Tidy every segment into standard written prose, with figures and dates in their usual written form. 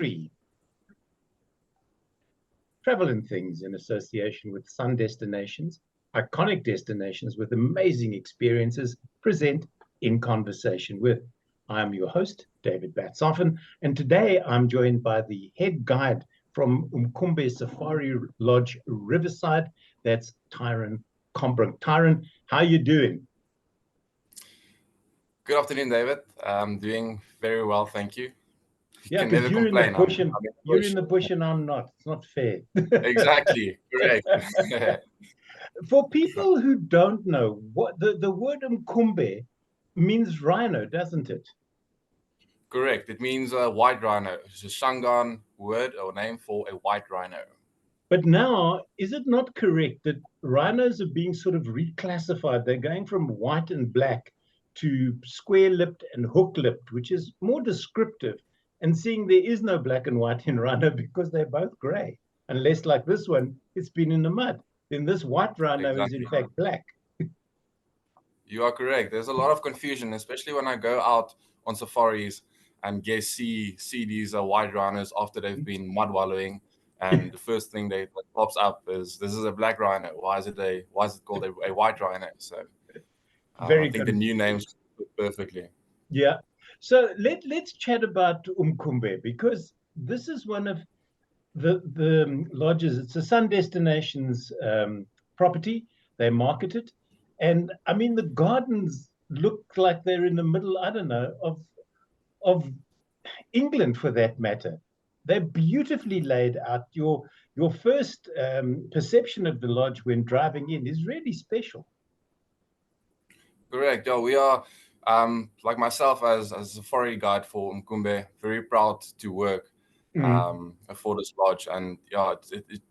3. Travel and things in association with sun destinations, iconic destinations with amazing experiences, present in conversation with. I'm your host, David Batsoffen, and today I'm joined by the head guide from Umkumbe Safari Lodge, Riverside. That's Tyron Combrink. Tyron, how are you doing? Good afternoon, David. I'm doing very well, thank you. Yeah, Can because never you're in the complain. bush and you're in the bush and I'm not. It's not fair. Exactly, correct. For people who don't know, what the word Umkumbe means rhino, doesn't it? Correct. It means a white rhino. It's a Shangaan word or name for a white rhino. But now, is it not correct that rhinos are being sort of reclassified? They're going from white and black to square-lipped and hook-lipped, which is more descriptive, and seeing there is no black and white in rhino because they're both gray, unless like this one, it's been in the mud. Then this white rhino is in fact black. You are correct. There's a lot of confusion, especially when I go out on safaris and see these white rhinos after they've been mud wallowing. And the first thing that pops up is, this is a black rhino. Why is it called a white rhino? So I think the new names fit perfectly. Yeah. So let's chat about Umkumbe, because this is one of the lodges. It's a Sun Destinations property. They market it, and I mean the gardens look like they're in the middle, I don't know, of England for that matter. They're beautifully laid out. Your first perception of the lodge when driving in is really special. Correct. Yeah, we are, like myself as a safari guide for Umkumbe, very proud to work for this lodge. And yeah,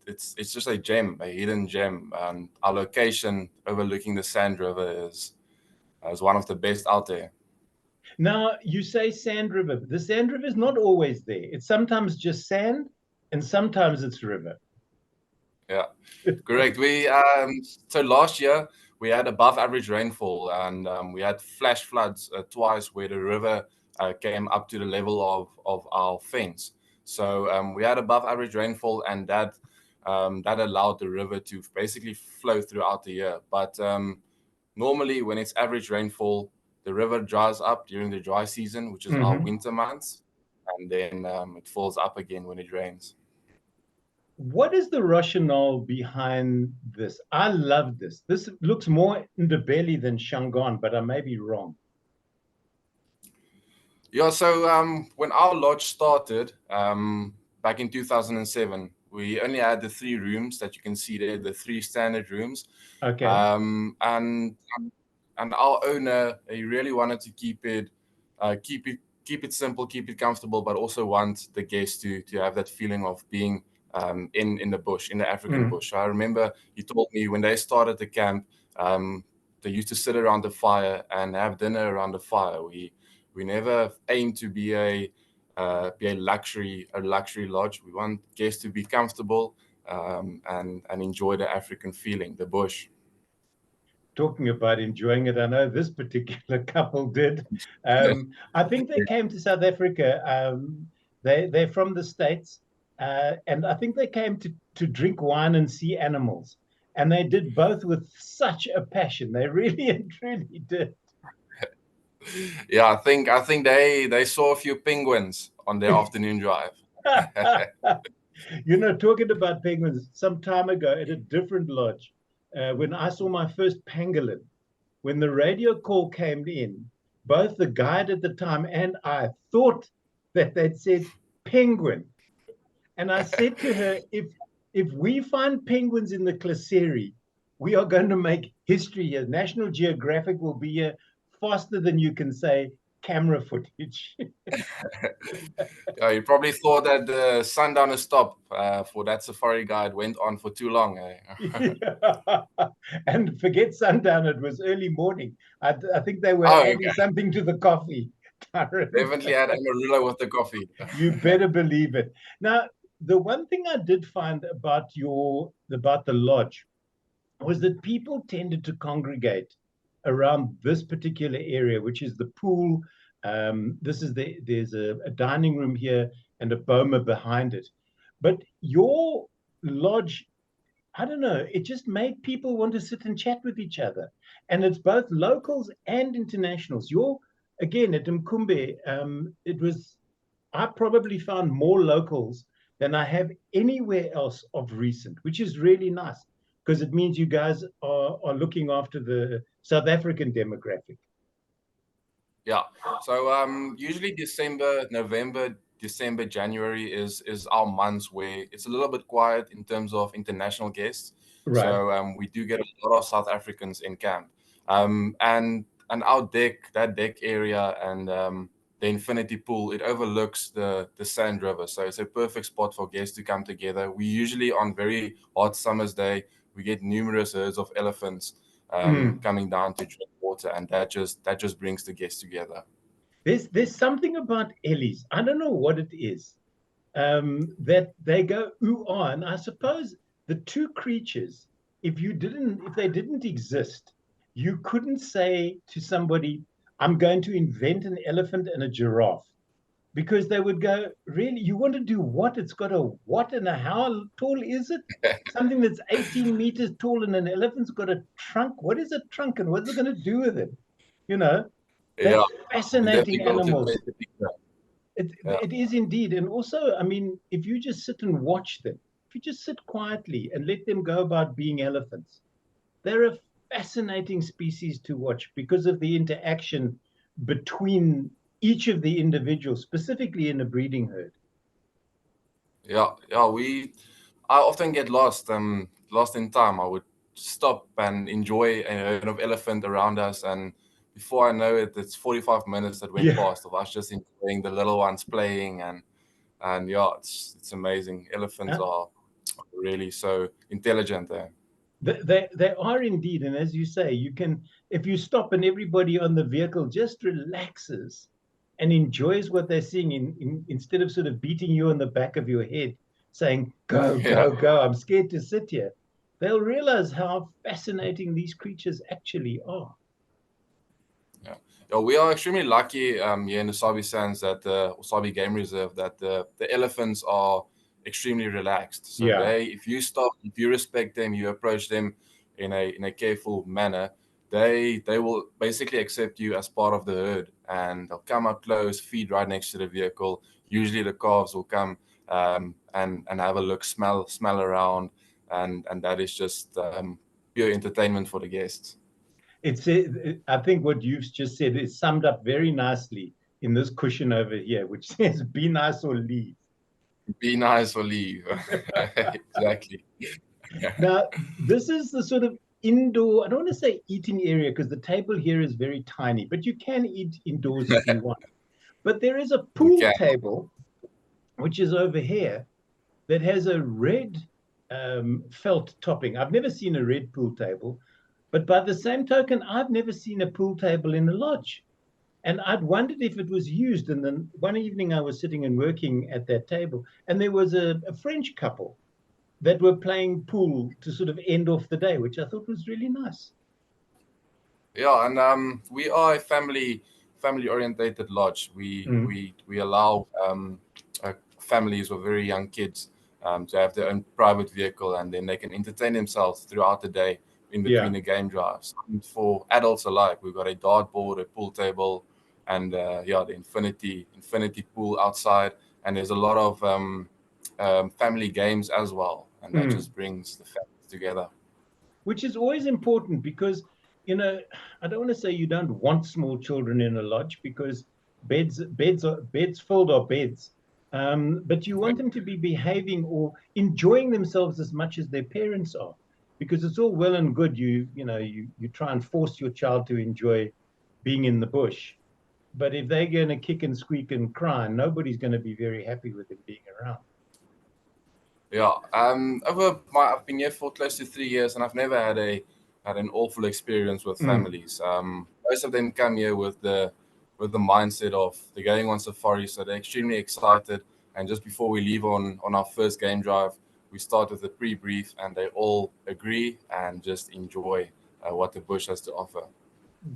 it's just a gem, a hidden gem. And our location overlooking the Sand River is one of the best out there. Now, you say Sand River. The Sand River is not always there. It's sometimes just sand, and sometimes it's river. Yeah, correct. So last year we had above average rainfall, and we had flash floods twice where the river came up to the level of our fence. So we had above average rainfall, and that allowed the river to basically flow throughout the year. But normally when it's average rainfall, the river dries up during the dry season, which is our winter months, and then it falls up again when it rains. What is the rationale behind this? I love this. This looks more Ndebele than Shangaan, but I may be wrong. Yeah, so when our lodge started back in 2007, we only had the 3 rooms that you can see there, the 3 standard rooms. Okay. And our owner, he really wanted to keep it simple, keep it comfortable, but also want the guests to have that feeling of being in the bush, in the African bush. I remember he told me when they started the camp, they used to sit around the fire and have dinner around the fire. We never aim to be a luxury lodge. We want guests to be comfortable and enjoy the African feeling, the bush. Talking about enjoying it, I know this particular couple did. I think they came to South Africa. They're from the States, and I think they came to drink wine and see animals. And they did both with such a passion. They really and truly did. Yeah, I think they saw a few penguins on their afternoon drive. You know, talking about penguins, some time ago at a different lodge, when I saw my first pangolin, when the radio call came in, both the guide at the time and I thought that they'd said penguin. And I said to her, if we find penguins in the Klaseri, we are going to make history here. National Geographic will be here faster than you can say camera footage. Yeah, you probably thought that the sundowner stop for that safari guide went on for too long. Yeah. And forget sundown, it was early morning. I think they were adding something to the coffee. Definitely had Amarillo with the coffee. You better believe it. Now, the one thing I did find about the lodge was that people tended to congregate around this particular area, which is the pool. There's a dining room here, and a boma behind it. But your lodge, I don't know, it just made people want to sit and chat with each other. And it's both locals and internationals. Again, at Umkumbe, I probably found more locals than I have anywhere else of recent, which is really nice because it means you guys are looking after the South African demographic. Yeah. So usually November, December, January is our months where it's a little bit quiet in terms of international guests. Right. So we do get a lot of South Africans in camp. And our that deck area and the infinity pool, it overlooks the Sand River. So it's a perfect spot for guests to come together. We usually on very hot summer's day, we get numerous herds of elephants coming down to drink water, and that just brings the guests together. There's something about Ellie's. I don't know what it is. That they go ooh ah, and I suppose the two creatures, if they didn't exist, you couldn't say to somebody, "I'm going to invent an elephant and a giraffe," because they would go, "Really? You want to do what? It's got a what and a how tall is it? Something that's 18 meters tall, and an elephant's got a trunk. What is a trunk, and what's it going to do with it? You know, they're Yeah, we definitely fascinating got to animals." paint the picture. It is indeed. And also, I mean, if you just sit and watch them, if you just sit quietly and let them go about being elephants, they're a fascinating species to watch because of the interaction between each of the individuals, specifically in a breeding herd. Yeah, yeah. I often get lost in time. I would stop and enjoy a herd of elephant around us, and before I know it, it's 45 minutes that went Yeah. past of us just enjoying the little ones playing, and yeah, it's amazing. Elephants are really so intelligent there. They are indeed. And as you say, you can, if you stop and everybody on the vehicle just relaxes and enjoys what they're seeing instead of sort of beating you on the back of your head saying, "Go, Yeah. go, go, I'm scared to sit here," they'll realize how fascinating these creatures actually are. Yeah. Yeah, we are extremely lucky here in the Sabi Sands that the Sabi Game Reserve that the elephants are extremely relaxed. So Yeah. if you stop, if you respect them, you approach them in a careful manner, they will basically accept you as part of the herd, and they'll come up close, feed right next to the vehicle. Usually the calves will come and have a look, smell around, and that is just pure entertainment for the guests. I think what you've just said is summed up very nicely in this cushion over here, which says, "Be nice or leave." Be nice or leave. Exactly. Now, this is the sort of indoor, I don't want to say eating area because the table here is very tiny, but you can eat indoors if you want. But there is a You pool can. table, which is over here, that has a red felt topping. I've never seen a red pool table, but by the same token, I've never seen a pool table in a lodge. And I'd wondered if it was used. And then one evening I was sitting and working at that table, and there was a French couple that were playing pool to sort of end off the day, which I thought was really nice. Yeah, and we are a family orientated lodge. Mm. We allow families with very young kids to have their own private vehicle, and then they can entertain themselves throughout the day in between Yeah. the game drives. And for adults alike, we've got a dartboard, a pool table, and yeah, the infinity pool outside. And there's a lot of family games as well, and that Mm. just brings the families together. Which is always important because, you know, I don't want to say you don't want small children in a lodge because beds filled are beds. But you want them to be behaving or enjoying themselves as much as their parents are, because it's all well and good you try and force your child to enjoy being in the bush, but if they're going to kick and squeak and cry, nobody's going to be very happy with them being around. Yeah, I've been here for close to 3 years, and I've never had an awful experience with Mm. families. Most of them come here with the mindset of they're going on safari, so they're extremely excited. And just before we leave on our first game drive, we start with a pre-brief, and they all agree and just enjoy what the bush has to offer.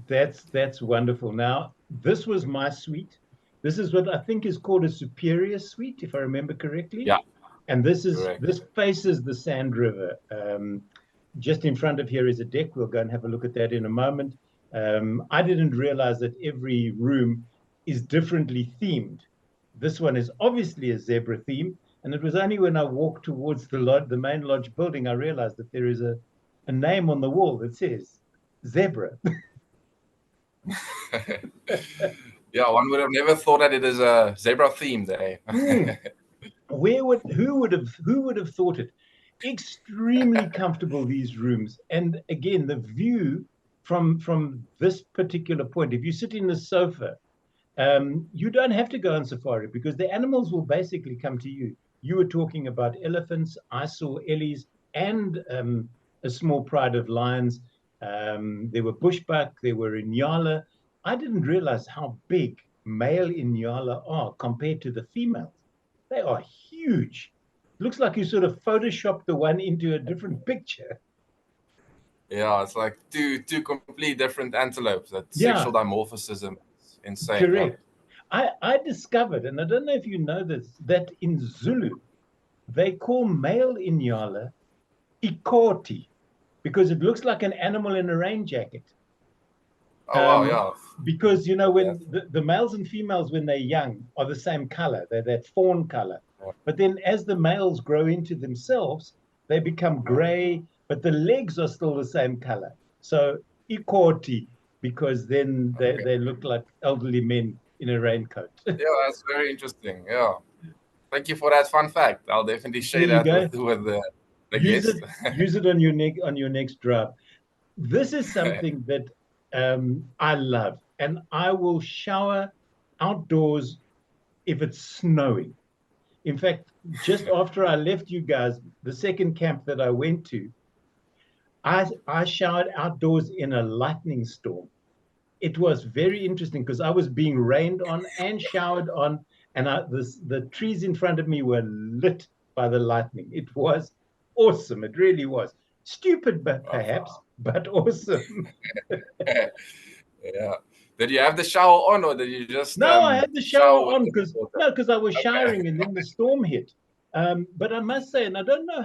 That's wonderful. Now, this was my suite. This is what I think is called a superior suite, if I remember correctly. Yeah. And this Correct. faces the Sand River. Just in front of here is a deck. We'll go and have a look at that in a moment. I didn't realize that every room is differently themed. This one is obviously a zebra theme, and it was only when I walked towards the main lodge building I realized that there is a name on the wall that says zebra. Yeah, one would have never thought that it is a zebra themed day. Who would have thought it? Extremely comfortable, these rooms, and again the view from this particular point. If you sit in the sofa, you don't have to go on safari because the animals will basically come to you. You were talking about elephants. I saw ellies and a small pride of lions. There were bushbuck. There were inyala. I didn't realize how big male inyala are compared to the females. They are huge. Looks like you sort of photoshopped the one into a different picture. Yeah, it's like two complete different antelopes. That Yeah, sexual dimorphism is insane. correct. I discovered, and I don't know if you know this, that in Zulu, they call male inyala ikoti because it looks like an animal in a rain jacket. Oh wow, yeah. Because when the males and females when they're young are the same color, they're that fawn color. But then as the males grow into themselves, they become gray, but the legs are still the same color. So ikoti, because then they look like elderly men in a raincoat. Yeah, that's very interesting. Yeah. Thank you for that fun fact. I'll definitely share There you that go. with the Use guest. use it on your next drive. This is something that I love, and I will shower outdoors if it's snowing. In fact, just after I left you guys, the second camp that I went to, I showered outdoors in a lightning storm. It was very interesting because I was being rained on and showered on, and the trees in front of me were lit by the lightning. It was awesome. It really was. Stupid, but perhaps, but awesome. Yeah. Did you have the shower on, or did you just No, I had the shower on with because I was showering and then the storm hit. But I must say, and I don't know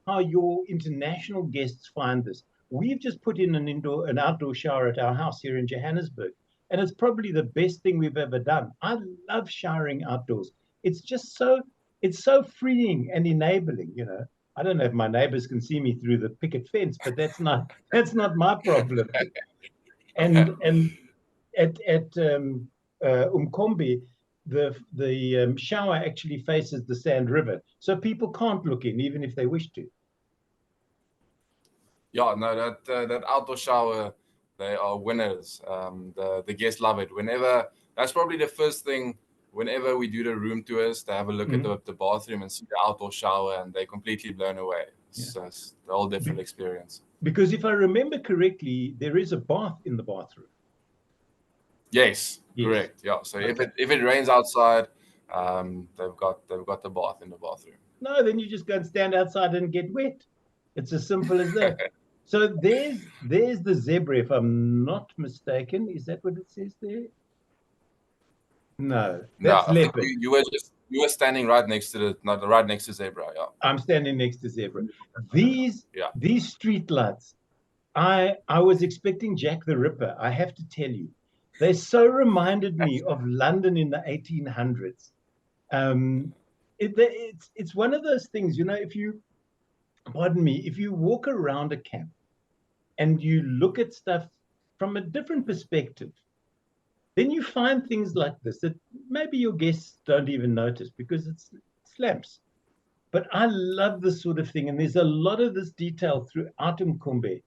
how your international guests find this. We've just put in an outdoor shower at our house here in Johannesburg, and it's probably the best thing we've ever done. I love showering outdoors. It's so freeing and enabling. I don't know if my neighbors can see me through the picket fence, but that's not my problem. And at Umkumbe, the shower actually faces the Sand River, so people can't look in even if they wish to. Yeah, no, that outdoor shower, they are winners. The guests love it. That's probably the first thing. Whenever we do the room tours, they have a look at the bathroom and see the outdoor shower, and they're completely blown away. It's a whole different experience. Because if I remember correctly, there is a bath in the bathroom. Yes, correct. Yeah. So if it rains outside, they've got the bath in the bathroom. No, then you just go and stand outside and get wet. It's as simple as that. So there's the zebra, if I'm not mistaken. Is that what it says there? No, that's leopard. You were standing right next to right next to zebra. Yeah, I'm standing next to zebra. These street lights, I was expecting Jack the Ripper. I have to tell you, they so reminded me of London in the 1800s. It's one of those things, if you walk around a camp and you look at stuff from a different perspective, then you find things like this that maybe your guests don't even notice because it's lamps. But I love this sort of thing, and there's a lot of this detail throughout Umkumbe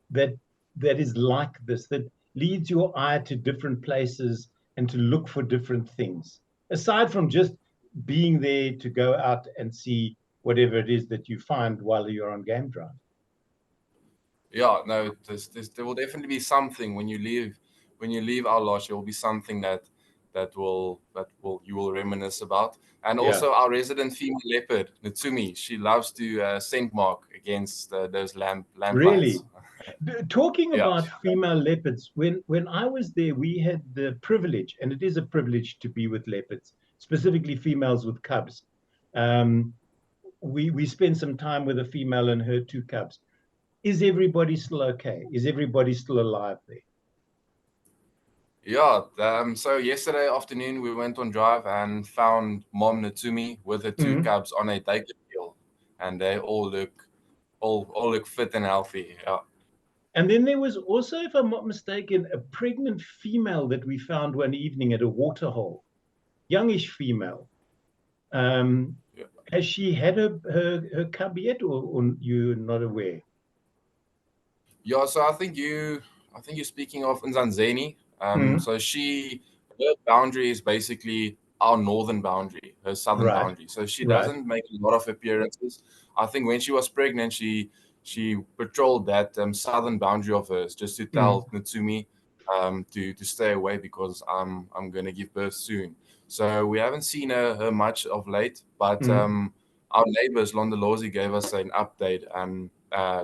that is like this, that leads your eye to different places and to look for different things, aside from just being there to go out and see whatever it is that you find while you're on game drive. Yeah, no, there will definitely be something when you leave our lodge. There will be something that you will reminisce about. And Yeah. also our resident female leopard, Natsumi, she loves to scent mark against those lamp lights. Really? Talking Yeah. about female leopards, when I was there, we had the privilege, and it is a privilege to be with leopards, specifically females with cubs. Um, we spent some time with a female and her two cubs. Is everybody still okay? Is everybody still alive there? Yeah. So yesterday afternoon we went on drive and found Mom Natsumi with her two Mm. cubs on a date field, and they all look fit and healthy. Yeah. And then there was also, if I'm not mistaken, a pregnant female that we found one evening at a waterhole, youngish female. Um, Yeah. has she had her cub yet, or you're not aware? Yeah, so I think you're speaking of Nzanzeni. Mm. So her boundary is basically our northern boundary, her southern Right, boundary. So she right. doesn't make a lot of appearances. I think when she was pregnant, she patrolled that southern boundary of hers just to Mm. tell Natsumi to stay away because I'm gonna give birth soon. So we haven't seen her much of late, but Mm. our neighbors Londolozi gave us an update and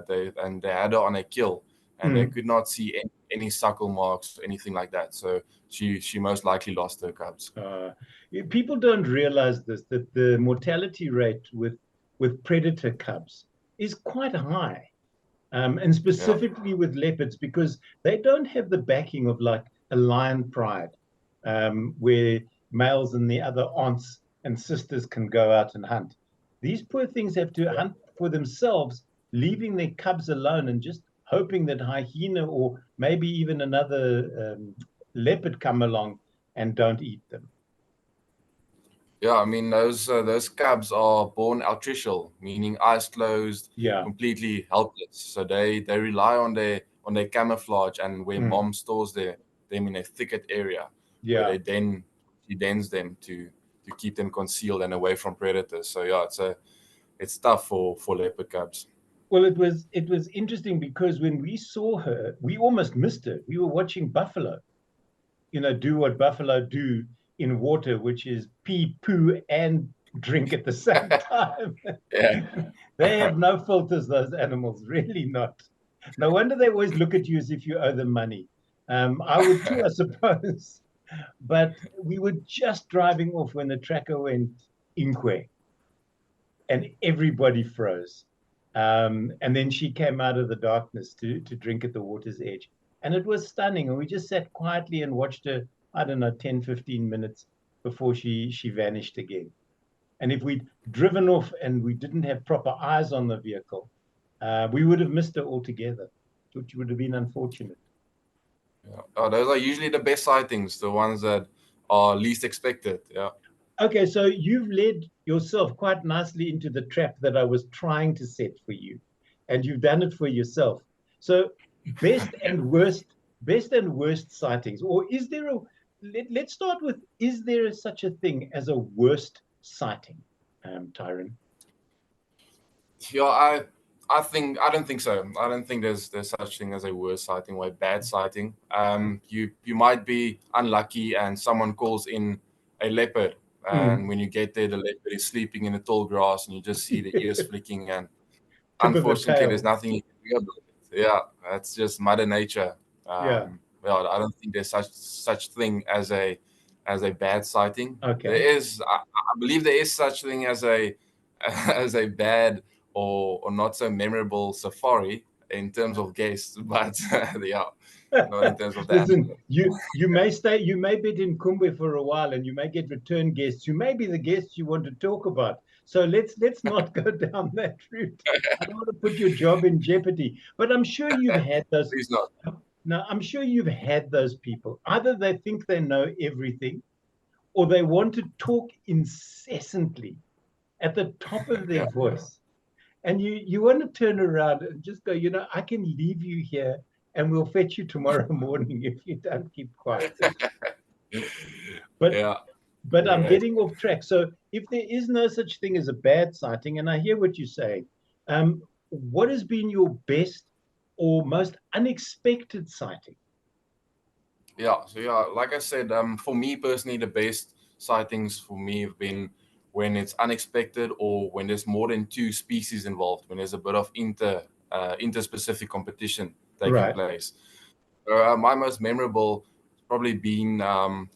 they had her on a kill and they Mm. could not see any suckle marks or anything like that. So she most likely lost her cubs. People don't realize this, that the mortality rate with predator cubs is quite high. And Yeah, specifically with leopards, because they don't have the backing of like a lion pride, where males and the other aunts and sisters can go out and hunt. These poor things have to hunt for themselves, leaving their cubs alone and just hoping that hyena or maybe even another leopard come along and don't eat them. yeah. I mean those cubs are born altricial, meaning eyes closed, Yeah. completely helpless. So they rely on their camouflage and where Mm. mom stores them in a thicket area where Yeah. she dens them to keep them concealed and away from predators. So yeah, it's tough for leopard cubs. Well, it was interesting because when we saw her, we almost missed her. We were watching buffalo, do what buffalo do in water, which is pee, poo, and drink at the same time. Yeah. They have no filters, those animals, really not. No wonder they always look at you as if you owe them money. I would too, I suppose. But we were just driving off when the tracker went Inkwe, and everybody froze. And then she came out of the darkness to drink at the water's edge. And it was stunning. And we just sat quietly and watched her, I don't know, 10, 15 minutes before she vanished again. And if we'd driven off and we didn't have proper eyes on the vehicle, we would have missed her altogether, which would have been unfortunate. Yeah. Oh, those are usually the best sightings, the ones that are least expected. Yeah. Okay, so you've led yourself quite nicely into the trap that I was trying to set for you, and you've done it for yourself. So, best and worst sightings, or is there a? Let's start with: is there such a thing as a worst sighting, Tyron? Yeah, I don't think so. I don't think there's such thing as a worse sighting or a bad sighting. You might be unlucky and someone calls in a leopard, and Mm. when you get there, the leopard is sleeping in the tall grass, and you just see the ears flicking. And Tip of a unfortunately, there's tail. nothing you can do about it. Yeah, that's just Mother Nature. Yeah. Yeah, I don't think there's such thing as a bad sighting. There Okay. is, I believe, there is such thing as a as a bad or not so memorable safari in terms of guests, but yeah, not in terms of the Listen, animals. you may be in Umkumbe for a while, and you may get return guests. You may be the guests you want to talk about. So let's not go down that route. I don't want to put your job in jeopardy. But I'm sure you've had those. Please not. No, I'm sure you've had those people. Either they think they know everything, or they want to talk incessantly at the top of their Yeah. voice. And you want to turn around and just go, I can leave you here and we'll fetch you tomorrow morning if you don't keep quiet. But Yeah. but I'm Right. getting off track. So if there is no such thing as a bad sighting, and I hear what you're saying, what has been your best or most unexpected sighting? Yeah, so yeah, like I said, for me personally, the best sightings for me have been when it's unexpected or when there's more than two species involved, when there's a bit of interspecific competition taking Right. place. My most memorable has probably been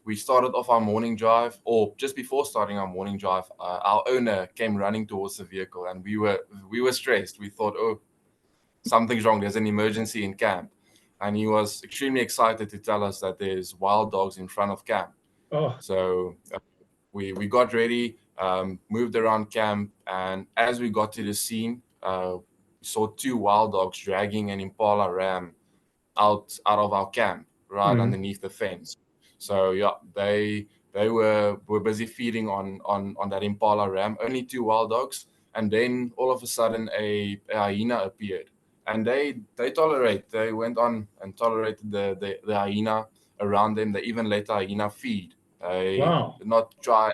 we started off our morning drive, or just before starting our morning drive, our owner came running towards the vehicle, and we were stressed. We thought, oh, something's wrong. There's an emergency in camp. And he was extremely excited to tell us that there's wild dogs in front of camp. Oh, So we got ready, moved around camp, and as we got to the scene, we saw two wild dogs dragging an impala ram out of our camp, right mm, underneath the fence. So yeah, they were busy feeding on that impala ram. Only two wild dogs, and then all of a sudden a hyena appeared, and they went on and tolerated the hyena around them. They even let the hyena feed. They wow. did not try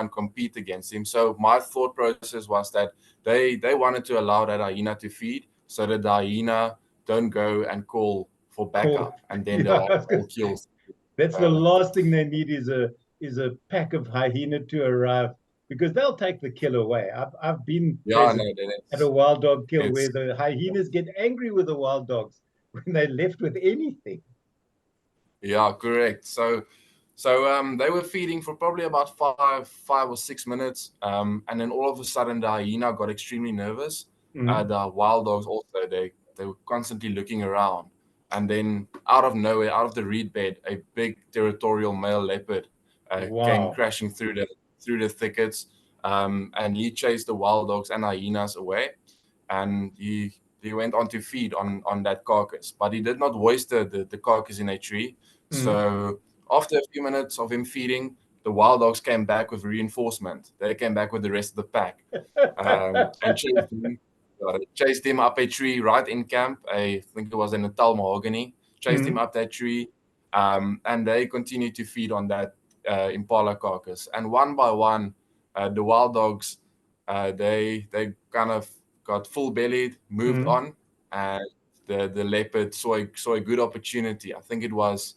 and compete against him. So my thought process was that they wanted to allow that hyena to feed so that the hyena don't go and call for Cool. backup, and then Yeah, the whole kills. that's the Uh, last thing they need is a pack of hyena to arrive because they'll take the kill away. I've been yeah, no, present then at a wild dog kill where it's the hyenas get angry with the wild dogs when they're left with anything. yeah, correct. So they were feeding for probably about 5 or 6 minutes, and then all of a sudden the hyena got extremely nervous. Mm, The wild dogs also they were constantly looking around, and then out of nowhere, out of the reed bed, a big territorial male leopard came wow. crashing through the thickets, and he chased the wild dogs and hyenas away, and he went on to feed on that carcass, but he did not hoist the carcass in a tree. Mm. So after a few minutes of him feeding, the wild dogs came back with reinforcement. They came back with the rest of the pack, and chased him up a tree right in camp. I think it was in Natal mahogany. Chased him Mm, up that tree, and they continued to feed on that impala carcass. And one by one, the wild dogs they kind of got full bellied, moved mm. on, and the leopard saw a good opportunity. I think it was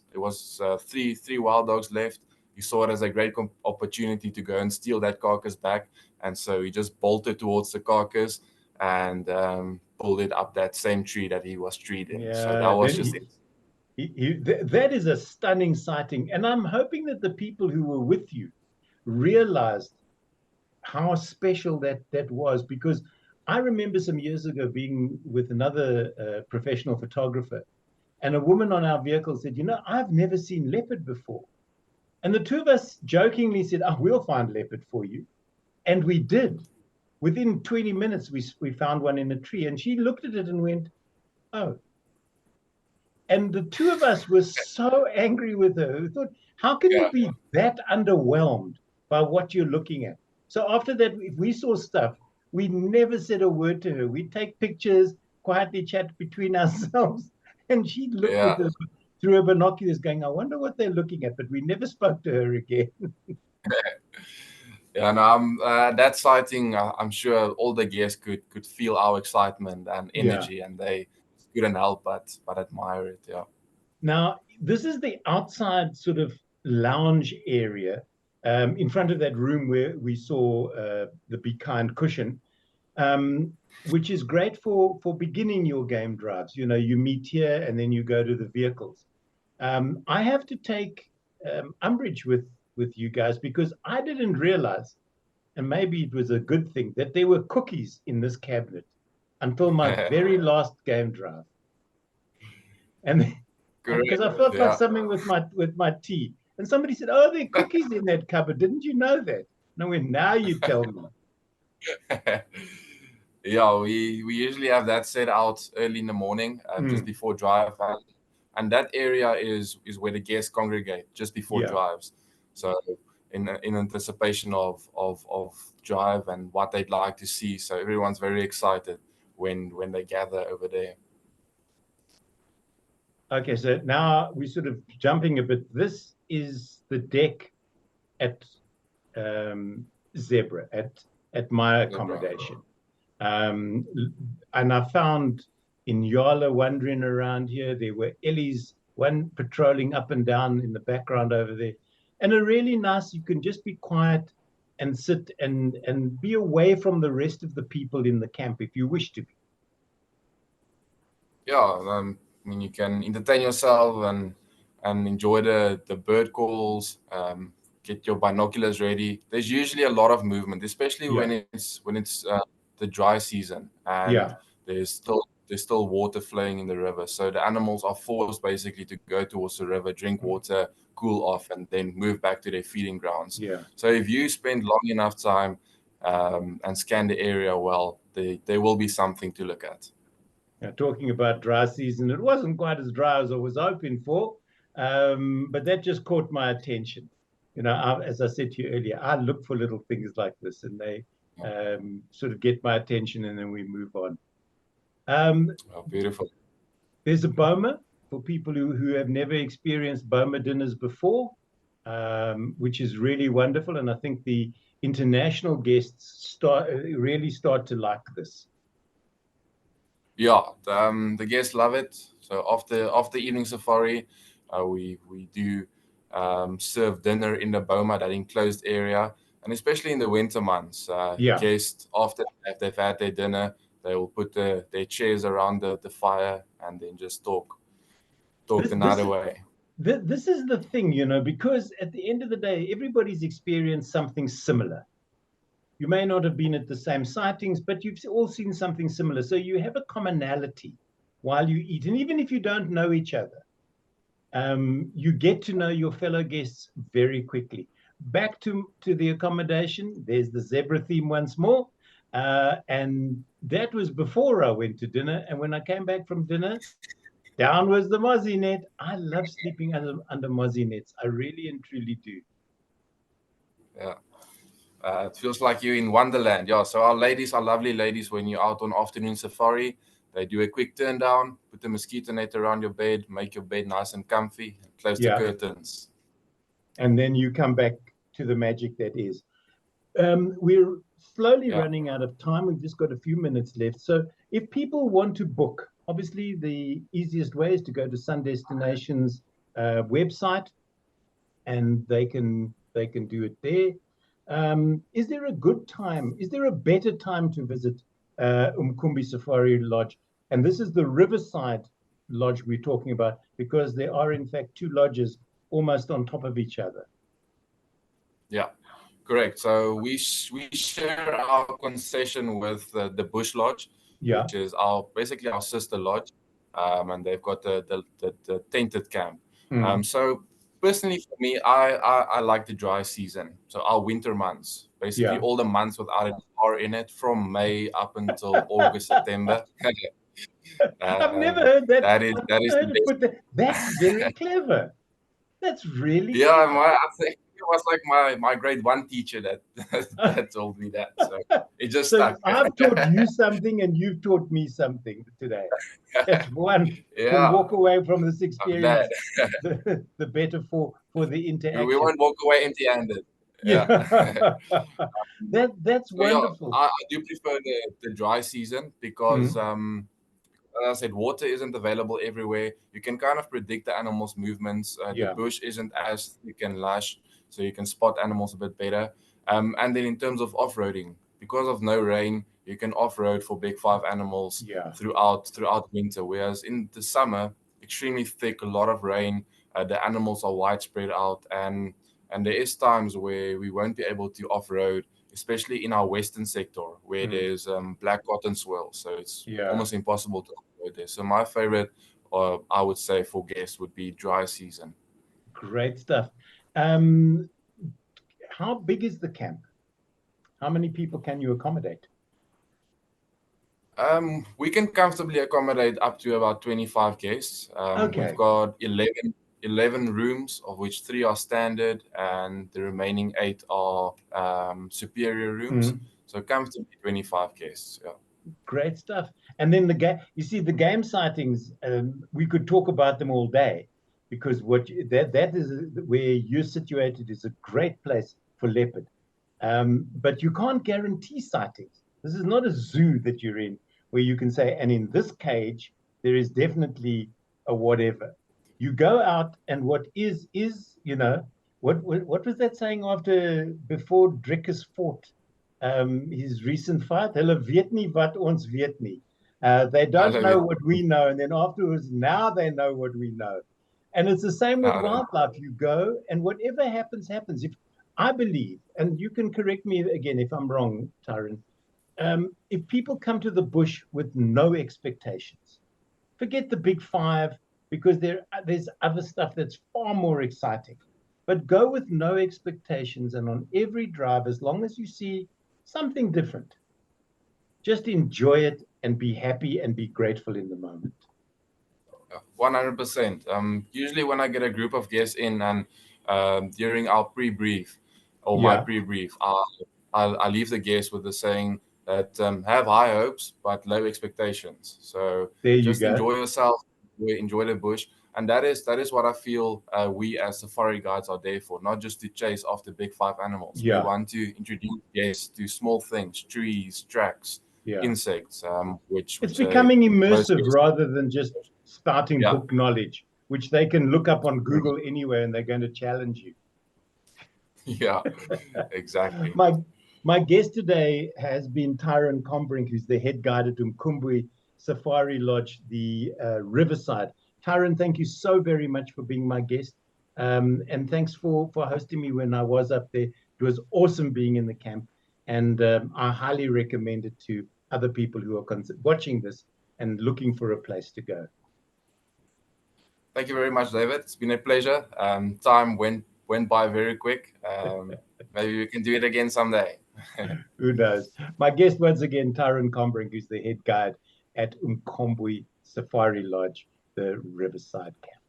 three wild dogs left. He saw it as a great opportunity to go and steal that carcass back, and so he just bolted towards the carcass and pulled it up that same tree that he was treed in. So that Yeah, was just it. that is a stunning sighting. And I'm hoping that the people who were with you realized how special that was because I remember some years ago being with another professional photographer, and a woman on our vehicle said, "You know, I've never seen leopard before." And the two of us jokingly said, "Oh, we'll find leopard for you." And we did. Within 20 minutes, we found one in a tree. And she looked at it and went, "Oh." And the two of us were so angry with her. We thought, how can you Yeah, be that underwhelmed by what you're looking at? So after that, if we saw stuff, we never said a word to her. We'd take pictures, quietly chat between ourselves. And she'd look with yeah. us through her binoculars going, I wonder what they're looking at. But we never spoke to her again. Yeah, no, that sighting. I'm sure all the guests could feel our excitement and Yeah. energy, and they couldn't help but admire it. Yeah, Now, this is the outside sort of lounge area in front of that room where we saw the Be Kind cushion, which is great for beginning your game drives. You know, you meet here and then you go to the vehicles. I have to take umbrage with you guys because I didn't realize, and maybe it was a good thing, that there were cookies in this cabinet until my very last game drive. And because correct. I felt like Yeah, something with my tea. And somebody said, "Oh, there are cookies in that cupboard. Didn't you know that?" And I went, "Now you tell me." yeah. We usually have that set out early in the morning, just Mm, before drive, and that area is where the guests congregate just before yeah. drives. So in anticipation of drive and what they'd like to see. So everyone's very excited when they gather over there. Okay, so now we're sort of jumping a bit. This is the deck at Zebra at my No problem. accommodation. And I found Inyala wandering around here. There were Ellies one patrolling up and down in the background over there. And a really nice, you can just be quiet and sit and be away from the rest of the people in the camp if you wish to be. Yeah, I mean, you can entertain yourself and enjoy the bird calls. Get your binoculars ready. There's usually a lot of movement, especially Yeah. when it's the dry season, and Yeah. there's still water flowing in the river. So the animals are forced basically to go towards the river, drink water, cool off, and then move back to their feeding grounds. Yeah. So if you spend long enough time and scan the area well, there will be something to look at. Now, talking about dry season, it wasn't quite as dry as I was hoping for, but that just caught my attention. You know, as I said to you earlier, I look for little things like this, and they sort of get my attention, and then we move on. Oh, beautiful. There's a boma for people who have never experienced boma dinners before, which is really wonderful, and I think the international guests really start to like this. Yeah, the guests love it. So after evening safari, we do serve dinner in the boma, that enclosed area, and especially in the winter months, Yeah. guests after they've had their dinner, they will put their chairs around the fire and then just talk the night away. This is the thing, you know, because at the end of the day, everybody's experienced something similar. You may not have been at the same sightings, but you've all seen something similar. So you have a commonality while you eat. And even if you don't know each other, you get to know your fellow guests very quickly. Back to the accommodation, there's the zebra theme once more. And that was before I went to dinner. And when I came back from dinner, down was the mozzie net. I love sleeping under mozzie nets. I really and truly do. Yeah. It feels like you're in Wonderland. Yeah, so our lovely ladies, when you're out on afternoon safari, they do a quick turn down, put the mosquito net around your bed, make your bed nice and comfy, and close the curtains. And then you come back to the magic that is. We're slowly running out of time. We've just got a few minutes left. So if people want to book, obviously the easiest way is to go to Sun Destinations website, and they can do it there. Is there a good time? Is there a better time to visit Umkumbe Safari Lodge? And this is the Riverside Lodge we're talking about, because there are in fact two lodges almost on top of each other. Yeah, correct. So we share our concession with the Bush Lodge, which is basically our sister lodge, and they've got the tented camp. So personally, for me, I like the dry season. So our winter months, basically all the months without an R in it, from May up until August, September. I've never heard that. That is the best. That's very clever. That's really clever. I think it was like my grade 1 teacher that told me that. So it just stuck. I've taught you something and you've taught me something today. That's one. Yeah. To walk away from this experience, the better for the interaction. We won't walk away empty-handed. Yeah. That's wonderful. I do prefer the dry season because as I said, water isn't available everywhere. You can kind of predict the animals' movements. The bush isn't as thick and lush, so you can spot animals a bit better. And then in terms of off-roading, because of no rain, you can off-road for big 5 animals throughout winter. Whereas in the summer, extremely thick, a lot of rain, the animals are widespread out, and there is times where we won't be able to off-road, especially in our western sector where there's black cotton swirl, so it's almost impossible to off-road there. So my favorite, I would say, for guests would be dry season. Great stuff. How big is the camp? How many people can you accommodate? We can comfortably accommodate up to about 25 guests. We've got 11 rooms, of which 3 are standard and the remaining 8 are superior rooms. So comfortably 25 guests. Yeah. Great stuff. And then you see the game sightings, we could talk about them all day, because that is where you're situated is a great place for leopard. But you can't guarantee sightings. This is not a zoo that you're in where you can say, and in this cage, there is definitely a whatever. You go out, and what is what was that saying before Drickus fought his recent fight? Hulle weet nie wat ons weet nie. They don't know what we know, and then afterwards, now they know what we know. And it's the same with wildlife. You go, and whatever happens, happens. If I believe, and you can correct me again if I'm wrong, Tyron, if people come to the bush with no expectations, forget the big five, because there's other stuff that's far more exciting. But go with no expectations, and on every drive, as long as you see something different, just enjoy it and be happy and be grateful in the moment. 100%. Usually when I get a group of guests in, and during our pre-brief or my pre-brief, I leave the guests with the saying that have high hopes but low expectations. So just enjoy yourself, enjoy the bush. And that is what I feel we as safari guides are there for, not just to chase after big five animals. We want to introduce guests to small things, trees, tracks, insects, which it's becoming immersive rather than just starting book knowledge, which they can look up on Google anywhere, and they're going to challenge you. Yeah, exactly. My guest today has been Tyron Combrink, who's the head guide at Umkumbe Safari Lodge, the Riverside. Tyron, thank you so very much for being my guest. And thanks for hosting me when I was up there. It was awesome being in the camp. And I highly recommend it to other people who are watching this and looking for a place to go. Thank you very much, David. It's been a pleasure. Time went by very quick. Maybe we can do it again someday. Who knows? My guest once again, Tyron Combrink, who's the head guide at Umkumbe Safari Lodge, the Riverside camp.